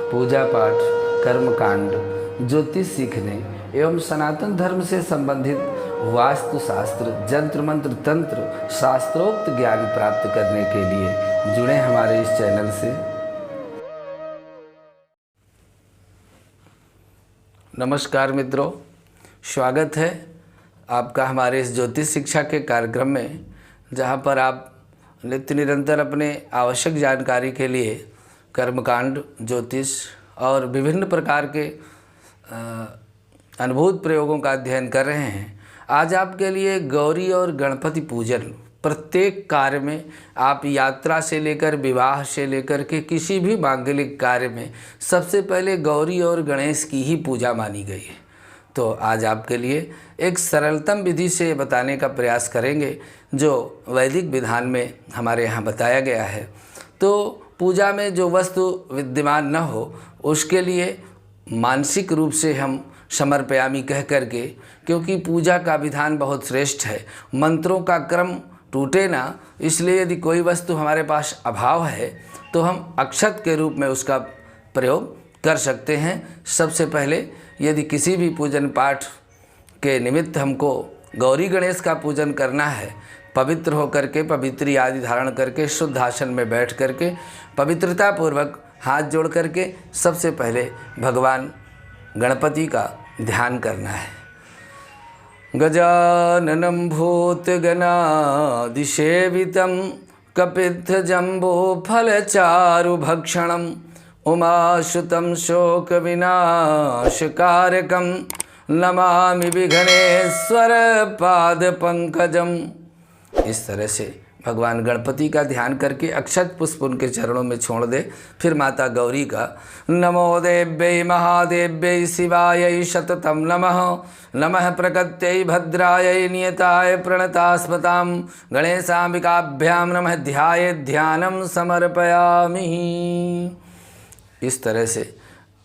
पूजा पाठ, कर्मकांड, ज्योतिष सीखने एवं सनातन धर्म से संबंधित वास्तु शास्त्र, जंत्र मंत्र, तंत्र, शास्त्रोक्त ज्ञान प्राप्त करने के लिए जुड़े हमारे इस चैनल से। नमस्कार मित्रों, स्वागत है आपका हमारे इस ज्योतिष शिक्षा के कार्यक्रम में, जहां पर आप नित्य निरंतर अपने आवश्यक जानकारी के लिए कर्मकांड, ज्योतिष और विभिन्न प्रकार के अनुभूत प्रयोगों का अध्ययन कर रहे हैं। आज आपके लिए गौरी और गणपति पूजन, प्रत्येक कार्य में, आप यात्रा से लेकर विवाह से लेकर के किसी भी मांगलिक कार्य में सबसे पहले गौरी और गणेश की ही पूजा मानी गई है। तो आज आपके लिए एक सरलतम विधि से बताने का प्रयास करेंगे जो वैदिक विधान में हमारे यहाँ बताया गया है। तो पूजा में जो वस्तु विद्यमान न हो उसके लिए मानसिक रूप से हम समर्पयामि कह करके, क्योंकि पूजा का विधान बहुत श्रेष्ठ है, मंत्रों का क्रम टूटे ना, इसलिए यदि कोई वस्तु हमारे पास अभाव है तो हम अक्षत के रूप में उसका प्रयोग कर सकते हैं। सबसे पहले यदि किसी भी पूजन पाठ के निमित्त हमको गौरी गणेश का पूजन करना है, पवित्र होकर के, पवित्री आदि धारण करके, शुद्ध आसन में बैठ करके, पवित्रता पूर्वक हाथ जोड़ करके सबसे पहले भगवान गणपति का ध्यान करना है। गजाननं भूतगणादिसेवितं कपित्थजम्बोफलचारुभक्षणम् उमाश्रुतं शोकविनाशकारकं नमामि विघ्नेश्वर पादपंकजम। इस तरह से भगवान गणपति का ध्यान करके अक्षत पुष्प उनके चरणों में छोड़ दे। फिर माता गौरी का नमो देव्यै महादेव्यै शिवायै शततं नमः, नमः प्रकृत्यै भद्रायै नियताय प्रणतास्मतां गणेशाम्बिकाभ्यां नमः ध्याये ध्यानं समर्पयामि। इस तरह से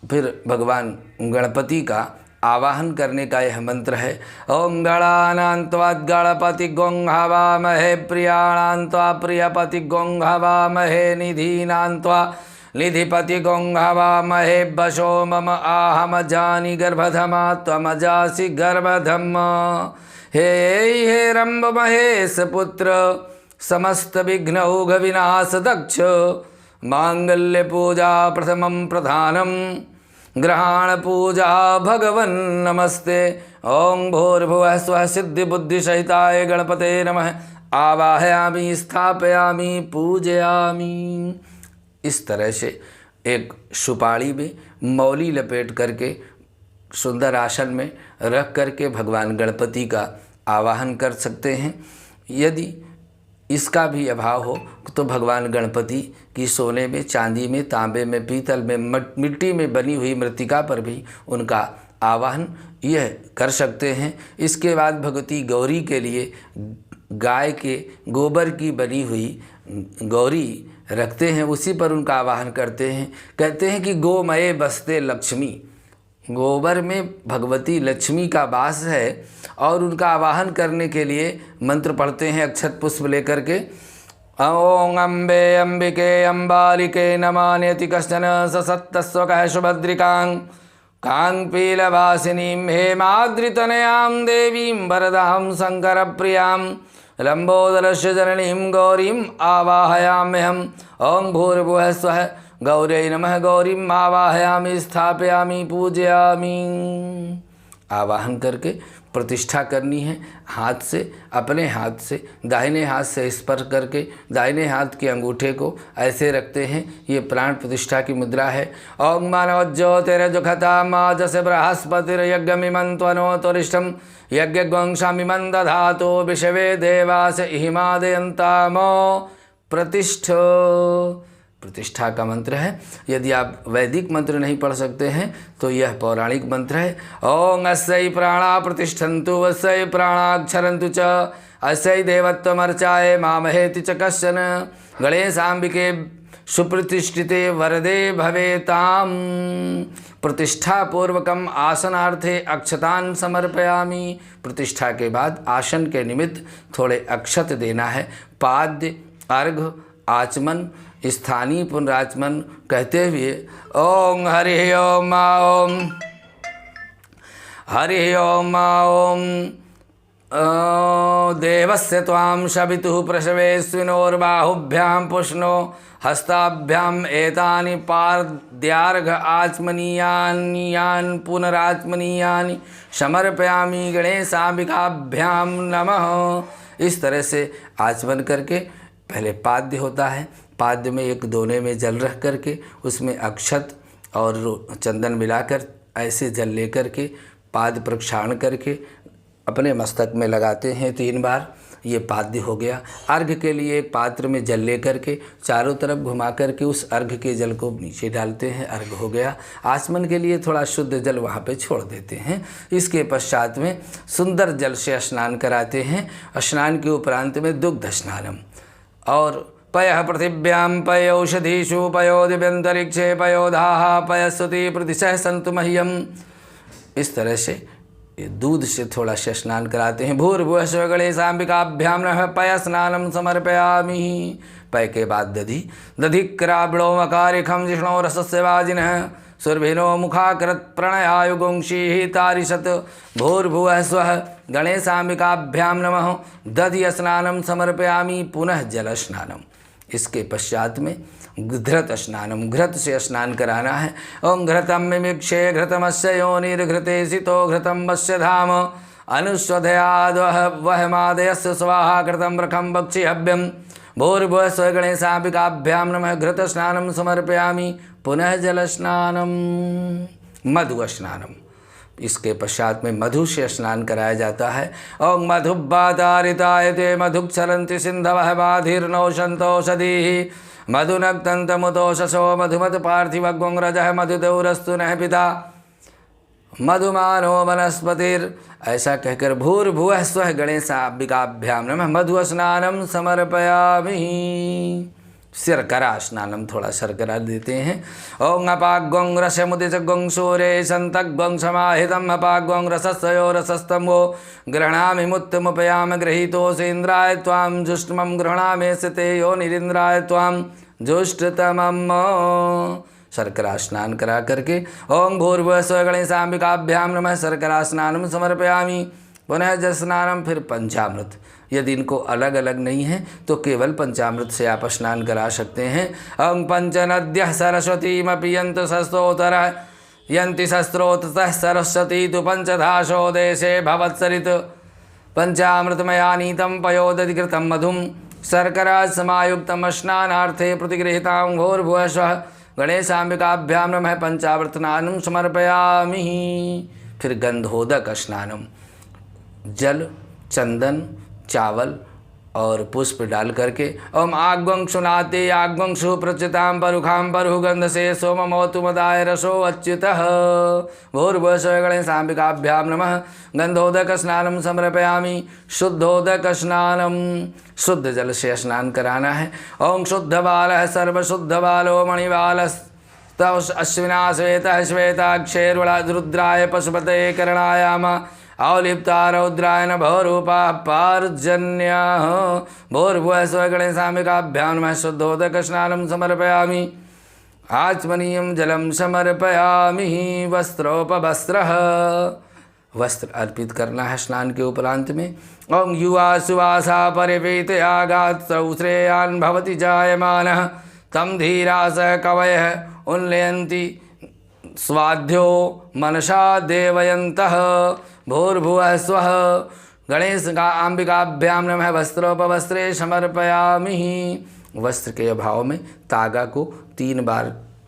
फिर भगवान गणपति का आवाहन करने का यह मंत्र है। ओम गणानां त्वा गणपति गों हवामहे, प्रियाणां त्वा प्रियपति गों हवामहे, निधीनां त्वा निधिपति गों हवामहे, वशो मम आहम जानि गर्भधमा त्वमजासि गर्भधम। हे हे रंभ महेश पुत्र समस्त विघ्न औघ विनाश दक्ष, मांगल्य पूजा प्रथमं प्रधानम, ग्रहण पूजा भगवन् नमस्ते। ओं भूर्भुवः स्वः सिद्धि बुद्धि सहिताय गणपते नमः, आवाहयामि स्थापयामि पूजयामि। इस तरह से एक सुपाड़ी में मौली लपेट करके सुंदर आसन में रख करके भगवान गणपति का आवाहन कर सकते हैं। यदि इसका भी अभाव हो तो भगवान गणपति की सोने में, चांदी में, तांबे में, पीतल में, मिट्टी में बनी हुई मृत्तिका पर भी उनका आवाहन यह कर सकते हैं। इसके बाद भगवती गौरी के लिए गाय के गोबर की बनी हुई गौरी रखते हैं, उसी पर उनका आवाहन करते हैं। कहते हैं कि गोमये बसते लक्ष्मी, गोबर में भगवती लक्ष्मी का वास है और उनका आवाहन करने के लिए मंत्र पढ़ते हैं अक्षत पुष्प लेकर के। ओं अम्बे अंबिके अम्बालिके नमान्यति कश्चन ससत्तस्वकः सुभद्रिकां कां पीलवासिनीं हेमाद्रितनयां देवीं वरदां शंकरप्रियां लंबोदरस्य जननीं गौरीं आवाहयाम्यहम्। ओं भूर्भुवः स्वः गौर्यै नमः, गौरीं आवाहयामि स्थापयामि पूजयामि। आवाहन करके प्रतिष्ठा करनी है। हाथ से, अपने हाथ से दाहिने हाथ से स्पर्श करके दाहिने हाथ के अंगूठे को ऐसे रखते हैं। ये प्राण प्रतिष्ठा की मुद्रा है। ओं मानवज्योतिर्जुखता माजस बृहस्पतिर्यज्ञमिमं त्वनोतरिष्ठं यज्ञग्वंशामिमं दधातो विषवे देवास इहिमादयन्तामो प्रतिष्ठ। प्रतिष्ठा का मंत्र है। यदि आप वैदिक मंत्र नहीं पढ़ सकते हैं तो यह पौराणिक मंत्र है। ओं अस्यै प्राणा प्रतिष्ठन्तु अस्यै प्राणाक्षरन्तु च अस्यै देवत्वमर्चाय मामहेति च कश्चन गणेशाम्बिके सुप्रतिष्ठिते वरदे भवेताम। प्रतिष्ठा पूर्वकम आसनार्थे अक्षतान समर्पयामि। प्रतिष्ठा के बाद आसन के निमित्त थोड़े अक्षत देना है। पाद्य, अर्घ आचमन स्थानीय पुनराचमन कहते हुए ओम हरि ओम ओम हरि ओम ओम देवस्य त्वां शवितुः प्रसवेस्विनोर्बाहुभ्यां पुष्णो हस्ताभ्याम एतानि पाद्यार्घ आचमनीयानि पुनराचमनीयानि समर्पयामि गणेशाम्बिकाभ्याम नमः। इस तरह से आचमन करके पहले पाद्य होता है, पाद्य में एक दोने में जल रख करके उसमें अक्षत और चंदन मिलाकर ऐसे जल लेकर के पाद प्रक्षालन करके अपने मस्तक में लगाते हैं 3 बार, ये पाद्य हो गया। अर्घ के लिए एक पात्र में जल लेकर के चारों तरफ घुमा करके उस अर्घ के जल को नीचे डालते हैं, अर्घ हो गया। आचमन के लिए थोड़ा शुद्ध जल वहाँ पे छोड़ देते हैं। इसके पश्चात में सुंदर जल से स्नान कराते हैं। स्नान के उपरांत में दुग्ध स्नानम और पयः पृथिव्यां पयौषधीषु पयो दिव्यंतरिक्षे पयोधाः पयस्तुति प्रतिशः सन्तु मह्यम। इस तरह से दूध से थोड़ा से स्नान कराते हैं। भूर्भुवः स्वः गणेशाम्बिकाभ्यां नमः पय स्नानं समर्पयामि। पय के बाद दधि दधिक्राब्णो मकारिखं जिष्णो रसस्य वाजिनः सुरभिनो मुखाकृत प्रणयायुगुंशीः तारिशत। भूर्भुवः स्वः गणेशाम्बिकाभ्यां नमः दधि स्नानं समर्पयामि पुनः जल स्नानम। इसके पश्चात में घृत स्नानम, घृत से स्नान कराना है। ओम घृतम मिमिक्षे घृतमस्य योनिर्घृते सितो घृतम वस्य धाम अनुस्वधयाद वह मादयस्य स्वाहा कृतं रखम बक्षि हव्यम। भूर्भुवः स्वः गणेशाम्बिकाभ्यां नमः घृत स्नानं समर्पयामि पुनः जल स्नानम। मधु स्नानम, इसके पश्चात में मधु से स्नान कराया जाता है। ओम मधुब्बातारिताय ते मधुक्षरन्ति सिन्धवः बाधिर्नौषन्तौषधीः मधुनक्तन्तमुतो शशो मधुमत पार्थिवग्वंग्रजः मधुदौरस्तु नः पिता मधुमानो वनस्पतिर। ऐसा कहकर भूर्भुवः स्वः गणेशाम्बिकाभ्यां नमः मधु स्नानं समर्पयामि। शर्करा स्नानम, थोड़ा शर्करा देते हैं। ओम अपाग्वं रसमुदितग्वं सूरे सन्तग्वं समाहितम् अपाग्वं रसस्यो रसस्तम्भो गृह्णामि मुत्तमुपयाम गृहीतोऽसीन्द्राय त्वां जुष्टमं गृह्णामि स्थिते यो निरिन्द्राय त्वां जुष्टतमम्। शर्करा स्नान करा करके ओम भूर्भुवः स्वः गणेशाम्बिकाभ्यां नमः शर्करा स्नानं समर्पयामि पुनः जल स्नानम। फिर पंचामृत, यदि इनको अलग अलग नहीं है तो केवल पंचामृत से आप स्नान करा सकते हैं। ओम पंचनद्यः सरस्वतीमपि यन्ति शस्त्रोतरः यन्ति शस्त्रोततः सरस्वती तु पंचधाशो देशे भवत्सरित। पंचामृतमया नीतं पयोदधिकृतं मधुं शर्करा समायुक्तं स्नानार्थे प्रतिगृहीतां। भूर्भुवः स्वः गणेशाम्बिकाभ्यां नमः पंचामृत स्नानं समर्पयामि। फिर गंधोदक स्नानम, जल चंदन चावल और पुष्प डाल करके ओम आग्वं सुनाते आग्वं सुप्रचितां परुखां परुगंध से सोममोतुमदाय रसो अच्युतः। भूर्भुवः स्वः गणेशाम्बिकाभ्यां नमः गंधोदक स्नानं समर्पयामि। शुद्धोदक स्नानम, शुद्ध जल से स्नान कराना है। ओम शुद्ध बालः सर्वशुद्ध बालो मणिबालस्तव अश्विना श्वेतः श्वेताक्षैर्वलाद्रुद्राय पशुपते करणायाम अवलिप्ता रौद्राय नभोरूपा पार्जन्याः। भूर्भुवः स्वः गणेशाम्बिकाभ्यां नमः शुद्धोदक स्नानं समर्पयामि। आचमनीयं जलं समर्पयामि। वस्त्रोपवस्त्रः, वस्त्र अर्पित करना है स्नान के उपरांत में। ओम युवा सुवासा परिवेतयागात् श्रेयान् भवति जायमानः तं धीरा स कवयः उन्नयन्ति स्वाध्यो मनसा देवयन्तः। भूर्भुवः स्वः गणेशाम्बिकाभ्यां नमः वस्त्रोपवस्त्रे समर्पयामि। वस्त्र के अभाव में तागा को 3 बार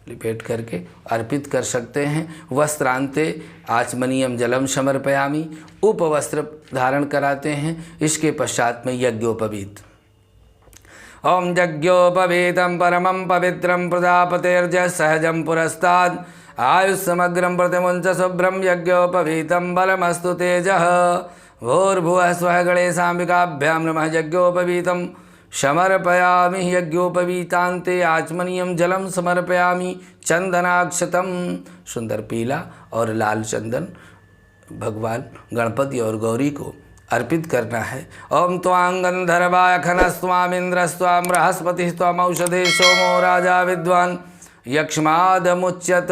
लिपेट करके अर्पित कर सकते हैं। वस्त्रांते आचमनीयम जलम समर्पयामि, उपवस्त्र धारण कराते हैं। इसके पश्चात में यज्ञोपवीत। ओम यज्ञोपवीतं परमं पवित्रं प्रजापतेर्जः सहजं पुरस्ताद् आयुष्समग्रं प्रतिमुञ्च शुभ्रं यज्ञोपवीतं बलमस्तु तेजः। भूर्भुवः स्वः गणेशाम्बिकाभ्यां नमः यज्ञोपवीतं समर्पयामि। यज्ञोपवीतान्ते आचमनीयं जलं समर्पयामि। चंदनाक्षतम, सुंदर पीला और लाल चंदन भगवान गणपति और गौरी को अर्पित करना है। ओम त्वां गंधर्वाय खनस्त्वामिन्द्रस्त्वां बृहस्पतिस्त्वां औषधे सोमो राजा विद्वान् यक्ष्मादमुच्यत।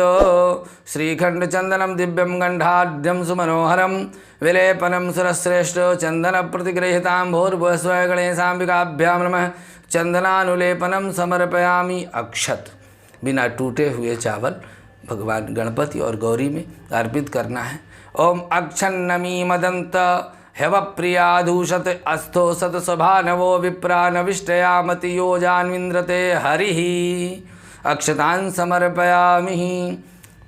श्रीखंड चंदनम दिव्यम गंधाढ्यम सुमनोहरम विलेपनम सुरश्रेष्ठ चंदन प्रतिगृहीतां भूर्भुवस्व गणेशाम्बिकाभ्याम नमः। चंदनानुलेपनम समर्पयामि। अक्षत बिना टूटे हुए चावल भगवान गणपति और गौरी में अर्पित करना है। ओम अक्षन्नमी मदंत हव प्रियाधूषत अस्थो सत सभानवो विप्रा नविष्टयामति योजान्विन्द्रते हरिः। अक्षतान् समर्पयामि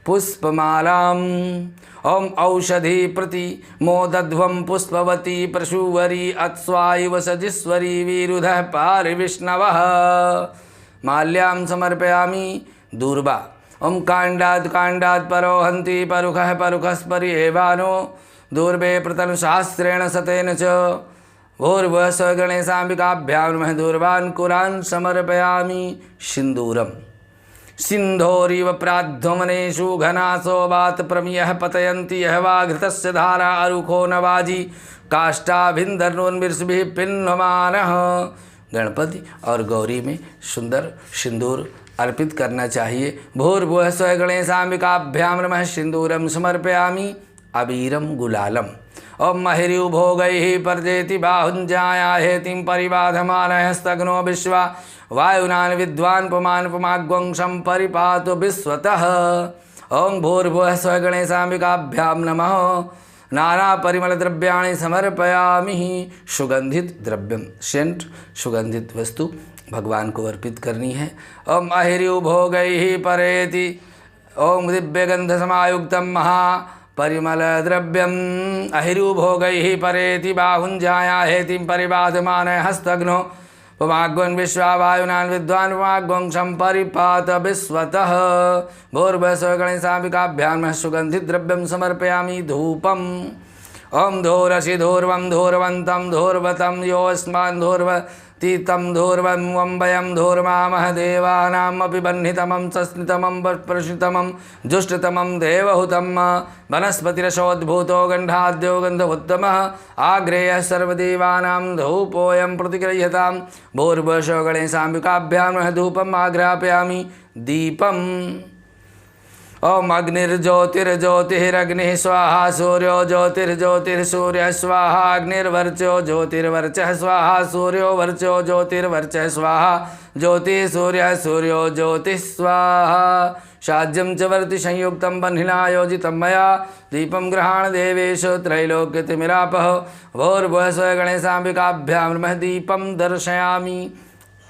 पुष्पमालाम्। ओम औषधि प्रति मोदध्वं पुष्पवती प्रसूवरी अत्स्वायुव सजिस्वरी विरुधः पारिविष्णवः। माल्यां समर्पयामि दूर्वा। ओम कांडात् कांडात् परोहन्ति परुखः परुखस्परिहेवानो दूर्वे प्रतनुशास्त्रेण सतेन च। भूर्भुवस्व गणेशाम्बिकाभ्यां नमः। दूर्वान् कुरान् समर्पयामि। सिन्दूरम्। सिन्धोरिव प्राध्वमनेषु घनासो वात प्रमियः पतयन्ति यः वा घृतस्य धारा अरुखो नवाजी काष्ठाभिन्दर्नोन्मिर्षभिः पिन्वमानः। गणपति और गौरी में सुंदर सिंदूर अर्पित करना चाहिए। भूर्भुवस्व गणेशाम्बिकाभ्यां नमः। सिन्दूरं समर्पयामि। अबीरम गुलालम। ओम महिर्यु भोगैः पर्जेति बाहुञ्जायाहेतिं परिबाधमानः स्तग्नो विश्वा वायुनान् विद्वान् पुमान् पुमाग्वंशं परिपातु विश्वतः। ओम भूर्भुवस्व गणेशाम्बिकाभ्यां नमः। नाना परिमल द्रव्याणि समर्पयामि। सुगंधित द्रव्यम सेंट सुगंधित वस्तु भगवान को अर्पित करनी है। ओम महिर्यु भोगैः परेति। ओम दिव्यगंध समायुक्तं महा परिमल द्रव्यम अहिरु भोगैः परेति बाहुञ्जायाहेतिं परिबाधमानः हस्तग्नो पुमाग्वन् विश्वा वायुनान् विद्वान् पुमाग्वंशं परिपात विश्वतः। भूर्भुवस्व गणेशाम्बिकाभ्यां नमः। सुगंधित द्रव्यम समर्पयामि। धूपम्। ओम धूरसि धूर्वं धूर्वन्तं धूर्वतं योऽस्मान् धूर्वतीतं धूर्वं वयं धूर्वामः। देवानामपि बह्नितमं सस्नितमं प्रसितमं जुष्टतमं देवहुतं वनस्पतिरसोद्भूतो गन्धाद्यो गन्धोत्तमः आग्रेयः सर्वदेवानां धूपोऽयं प्रतिगृह्यतां। भूर्भुवस्व गणेशाम्बिकाभ्यां नमः। धूपम् आग्रापयामि। दीपम्। ओम अग्निर्ज्योतिर्ज्योतिरग्निः स्वाहा सूर्यो ज्योतिर्ज्योतिर्सूर्यः स्वाहा अग्निर्वर्चो ज्योतिर्वर्चः स्वाहा सूर्यो वर्चो ज्योतिर्वर्चः स्वाहा ज्योतिः सूर्यः सूर्यो ज्योतिः स्वाहा। शाज्यं च वर्ति संयुक्तं बह्निना योजितं मया दीपं गृहाण देवेश त्रैलोक्यतिमिरापः। भूर्भुवस्व गणेशाम्बिकाभ्यां नमः। दीपं दर्शयामि।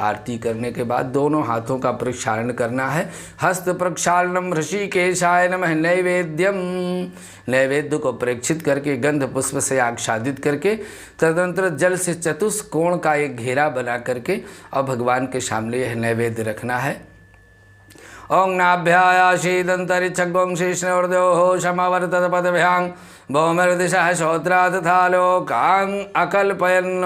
आरती करने के बाद दोनों हाथों का प्रक्षालन करना है। हस्त प्रक्षालनम ऋषिकेशाय नमः। नैवेद्यम। नैवेद्य को प्रेक्षित करके गंध पुष्प से आच्छादित करके तदनंतर जल से चतुष्कोण का एक घेरा बना करके और भगवान के सामने यह नैवेद्य रखना है। ओं नाभ्यायाशीदन्तरिक्षग्वंशीष्णोर्द्योः समवर्तत पदभ्यां भौमर्दिशः श्रोत्रा तथा लोकान् अकल्पयन्।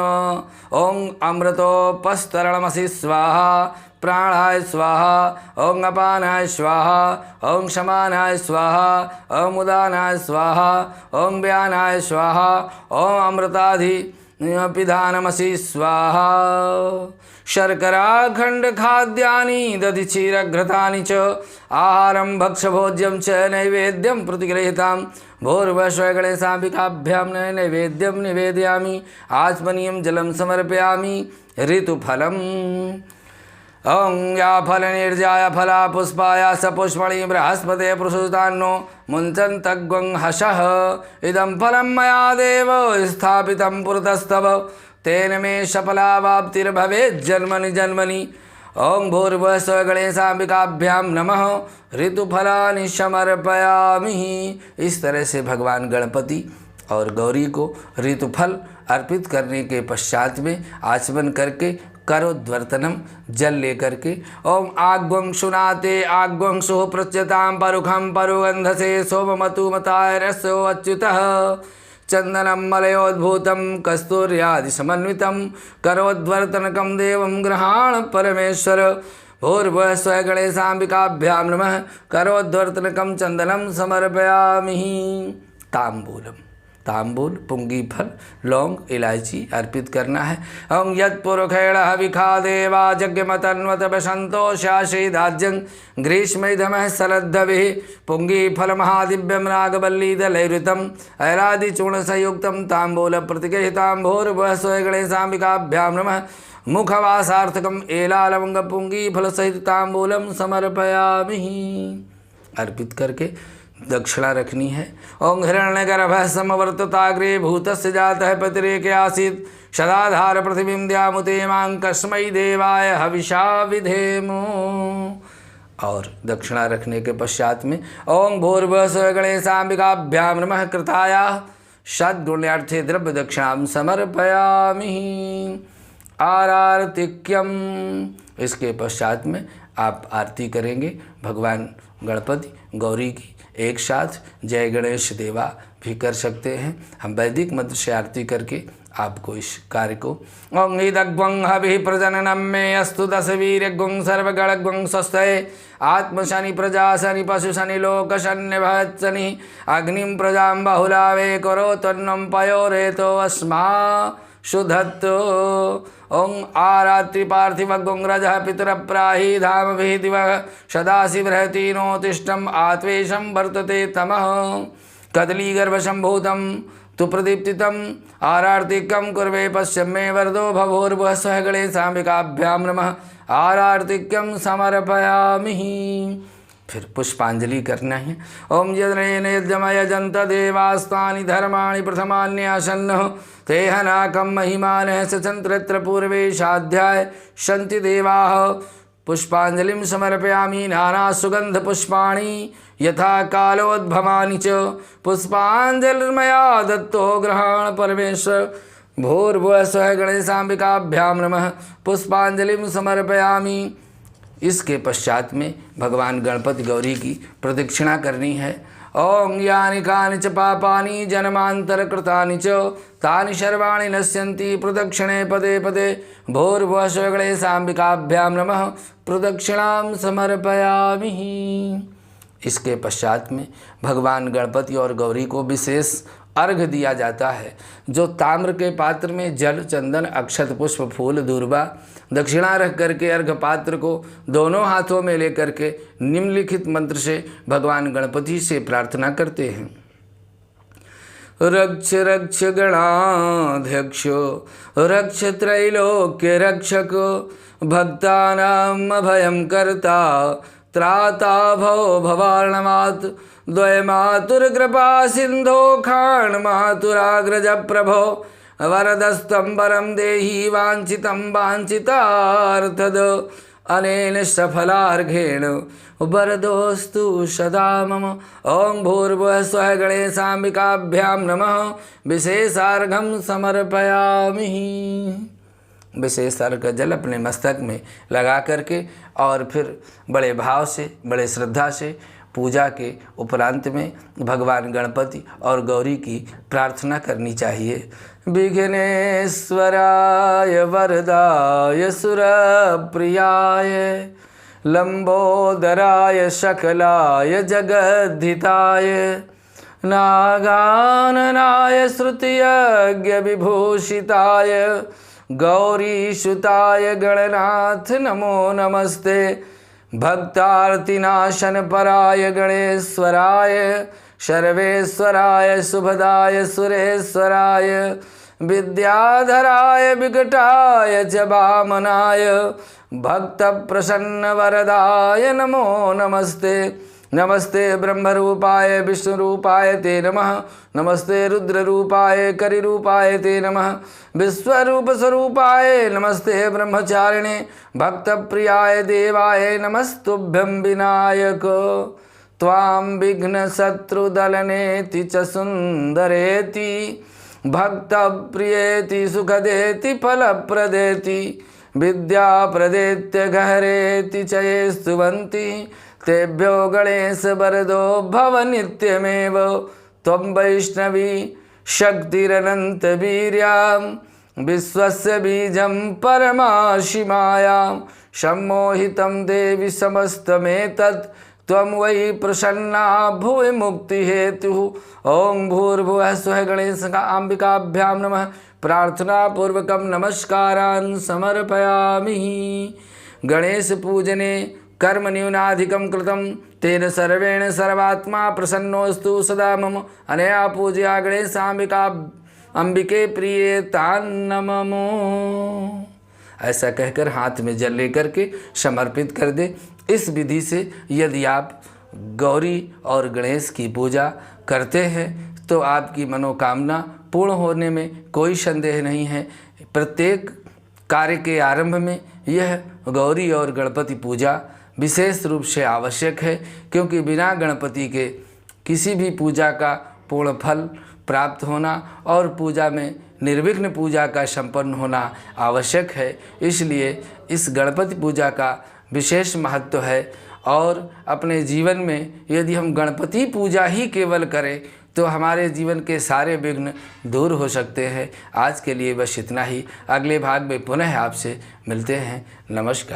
ओं अमृतोपस्तरणमसि स्वाहा प्राणाय स्वाहा। ओं अपानाय स्वाहा। ओं समानाय स्वाहा। ओं उदानाय स्वाहा। ओं व्यानाय स्वाहा। ओं अमृताधिपिधानमसि स्वाहा। शर्कराखंड खाद्यानि दधि क्षीरघृतानि च आहारं भक्ष्यभोज्यं च नैवेद्यं प्रतिगृहीतां। भूर्भुवस्व गणेशाम्बिकाभ्यां नैवेद्यं निवेदयामि। आचमनीयं जलं समर्पयामि। ऋतुफलम्। ओं या फलनिर्जाय फला पुष्पाया सपुष्पणि बृहस्पते प्रसूतान्नो मुञ्चन्तग्वं हसः। इदं फलं मया देव स्थापितं पुरतस्तव तेन मे सफलावाप्तिर्भवेत् जन्मनि जन्मनि। ओं भूर्भुवस्व गणेशाम्बिकाभ्यां नमः। ऋतुफलानि समर्पयामि। इस तरह से भगवान गणपति और गौरी को ऋतुफल अर्पित करने के पश्चात में आचमन करके करोद्वर्तनम जल लेकर के ओम आग्वं सुनाते आग्वं सुह प्रच्यतां परुखं परुगंधसे सोममतुमताय रसो अच्युतः। चंदनम मलयोद्भूतं कस्तूर्यादि समन्वितं करोद्वर्तनकं देवं गृहाण परमेश्वर। भूर्भुवस्व गणेशाम्बिकाभ्यां नमः। करोद्वर्तनकं चंदनं समर्पयामि। तांबूलम। तांबूल, पुंगी फल, लौंग, इलायची अर्पित करना है। ओं यत्पुरुषेण हविखा देवा यज्ञमतन्वत वसंतो शासीदाज्यं ग्रीष्मैधमः शरद्धविः पुंगी फल महादिव्यं नागवल्लीदलैरुतं ऐरादिचूर्ण संयुक्तं तांबूल प्रतिगृहीतांभोर्भुवः स्वगणेशाम्बिकाभ्यां नमः मुखवासार्थकम एलालवंग पुंगी फल सहित तांबूलम समर्पयामि। अर्पित करके दक्षिणा रखनी है। ओं हिरण्यगर्भः समवर्तताग्रे भूतस्य जातः पतिरेके आसीत् सदाधार पृथिवीं द्यामुते मां कस्मै देवाय हविषा विधेमो। और दक्षिणा रखने के पश्चात में ओं भूर्भुवः स्वः गणेशाम्बिकाभ्यां नमः कृताया सद्गुण्यार्थे द्रव्य दक्षिणां समर्पयामि। आरार्तिक्यम, इसके पश्चात में आप आरती करेंगे भगवान गणपति गौरी की एक साथ जय गणेश देवा भी कर सकते हैं। हम वैदिक मंत्र से आरती करके आपको इस कार्य को ओं इदग्वं हविः प्रजननम में अस्तु दश वीर्यग्वं सर्वगणग्वं स्वस्ते आत्म शनि प्रजा शनि पशु शनि लोक शनि भवत् शनि अग्निं प्रजां बहुलावे करो तन्नं पयोरेतो अस्मा शुद्धत्तो। ओं आरात्रि पार्थिव गुंग्रजः पितरप्राहि धाम दिव सदाशिवरहतीनोतिष्ठम् आत्वेशं वर्तते तमः कदलीगर्भसम्भूतं तु प्रदीप्तितम् आरार्तिकं कुर्वे पश्चिम मे वरदो भवोर्भुवः स्वः गणेशाम्बिकाभ्यां नमः आरार्तिक्यं समर्पयामि। फिर पुष्पांजलि करना है। ओम यजमय जंत देवास्तानि धर्माणि प्रथमान्यासन्न तेहनाकं महिमानः सचंत्रत्र पूर्वेशाध्याय सन्ति देवाः पुष्पांजलिं समर्पयामि। नाना सुगंध पुष्पाणि यथा कालोद्भवानि च पुष्पांजलिर्मया दत्तो ग्रहण परमेश्वर भूर्भुवः स्वः गणेशाम्बिकाभ्यां नमः पुष्पांजलिं समर्पयामि। इसके पश्चात में भगवान गणपति गौरी की प्रदक्षिणा करनी है। ओं यानि कानि च पापानि जन्मांतर कृतानि च तानि सर्वाणि नश्यन्ति प्रदक्षिणे पदे पदे भूर्भुवः स्वः गणेशाम्बिकाभ्यां नमः प्रदक्षिणां समर्पयामि। इसके पश्चात में भगवान गणपति और गौरी को विशेष अर्घ दिया जाता है, जो ताम्र के पात्र में जल, चंदन, अक्षत, पुष्प, फूल, दूर्वा दक्षिणा रख करके अर्घ पात्र को दोनों हाथों में लेकर के निम्नलिखित मंत्र से भगवान गणपति से प्रार्थना करते हैं। रक्ष रक्ष गणाध्यक्ष रक्ष त्रैलोक्य रक्षक भक्तानां अभयं कर्ता त्राता भव भवार्णवात् द्वयमातुर्कृपा सिंधो खाण मातुराग्रज प्रभो वरदस्तं वरं देहि वाञ्छितं वाञ्छितार्थद अनेन सफलार्घेण वरदोस्तु सदा मम। ओं भूर्भुवः स्वः गणेशाम्बिकाभ्यां नमः विशेषार्घं समर्पयामि। विशेष अर्घ जल अपने मस्तक में लगा करके और फिर बड़े भाव से, बड़े श्रद्धा से पूजा के उपरांत में भगवान गणपति और गौरी की प्रार्थना करनी चाहिए। विघ्नेश्वराय वरदाय सुरप्रियाय लंबोदराय शकलाय जगद्धिताय नागाननाय श्रुतियज्ञ विभूषिताय गौरीसुताय गणनाथ नमो नमस्ते। भक्तार्तिनाशन पराय गणेश्वराय सर्वेश्वराय शुभदाय सुरेश्वराय विद्याधराय विकटाय च वामनाय भक्त प्रसन्न वरदाय नमो नमस्ते। नमस्ते ब्रह्मरूपाय विष्णुरूपाय ते नमः। नमस्ते रुद्ररूपाय करिरूपाय ते नमः। विश्वरूप स्वरूपाय नमस्ते ब्रह्मचारिणे भक्तप्रियाय देवाय नमस्तुभ्यं विनायक। त्वां विघ्नशत्रुदलनेति च सुन्दरेति भक्तप्रियेति सुखदेति फलप्रदेति विद्याप्रदेत्य गहरेति च ये स्तुवन्ति तेभ्यो गणेश वरदो भव नित्यमेव। त्वं वैष्णवी शक्तिरनंत वीर्यां विश्वस्य बीजं परमाशिमायां सम्मोहितं देवी समस्तमेतत् त्वं वै प्रसन्ना भुवि मुक्ति हेतु। ओं भूर्भुवः स्वः गणेशाम्बिकाभ्यां नमः। प्रार्थना पूर्वकं नमस्कारान् समर्पयामि। गणेश पूजने कर्म न्यूनाधिकं कृतं तेन सर्वेण सर्वात्मा प्रसन्नोऽस्तु सदा मम। अनया पूजया गणेशाम्बिका अंबिके प्रिये तान्नमो। ऐसा कहकर हाथ में जल लेकर के समर्पित कर दे। इस विधि से यदि आप गौरी और गणेश की पूजा करते हैं तो आपकी मनोकामना पूर्ण होने में कोई संदेह नहीं है। प्रत्येक कार्य के आरंभ में यह गौरी और गणपति पूजा विशेष रूप से आवश्यक है, क्योंकि बिना गणपति के किसी भी पूजा का पूर्ण फल प्राप्त होना और पूजा में निर्विघ्न पूजा का संपन्न होना आवश्यक है। इसलिए इस गणपति पूजा का विशेष महत्व है और अपने जीवन में यदि हम गणपति पूजा ही केवल करें तो हमारे जीवन के सारे विघ्न दूर हो सकते हैं। आज के लिए बस इतना ही। अगले भाग में पुनः आपसे मिलते हैं। नमस्कार।